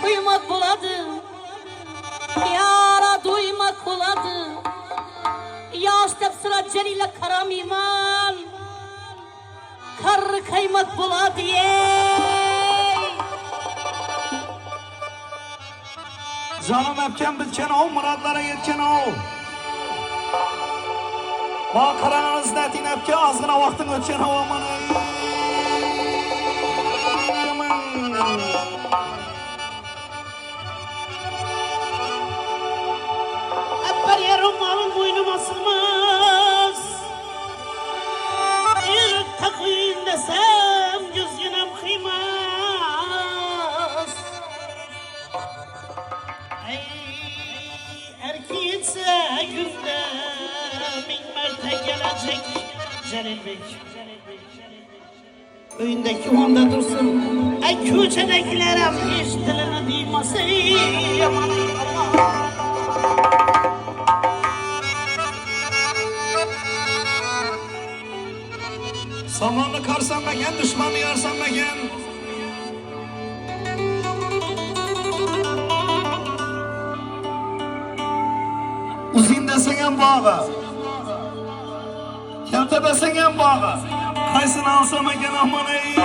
kıymak buladı. Yara duymak buladı. Yaş tep sıra Celil'e karam iman. Kar kıymak buladı Canım hepken bitken o, muradlara yetken o. Bakaranız netin hepke azgına vaktin ötken o aman Hep yerim malın boynum asılmaz. Yürük takıyın desem yüzgünem kıymaz. Ey erkeğitse günde min merte gelecek Celil Bey. Köyündeki onda dursun. Ey köçedekilerim hiç dilini duymasın. Aman Allah. Samanlı karsan meken, düşmanı yarsan meken. Uzun desen en bağa. Kelte desen en bağa. Kaysın alsam meken aman ey.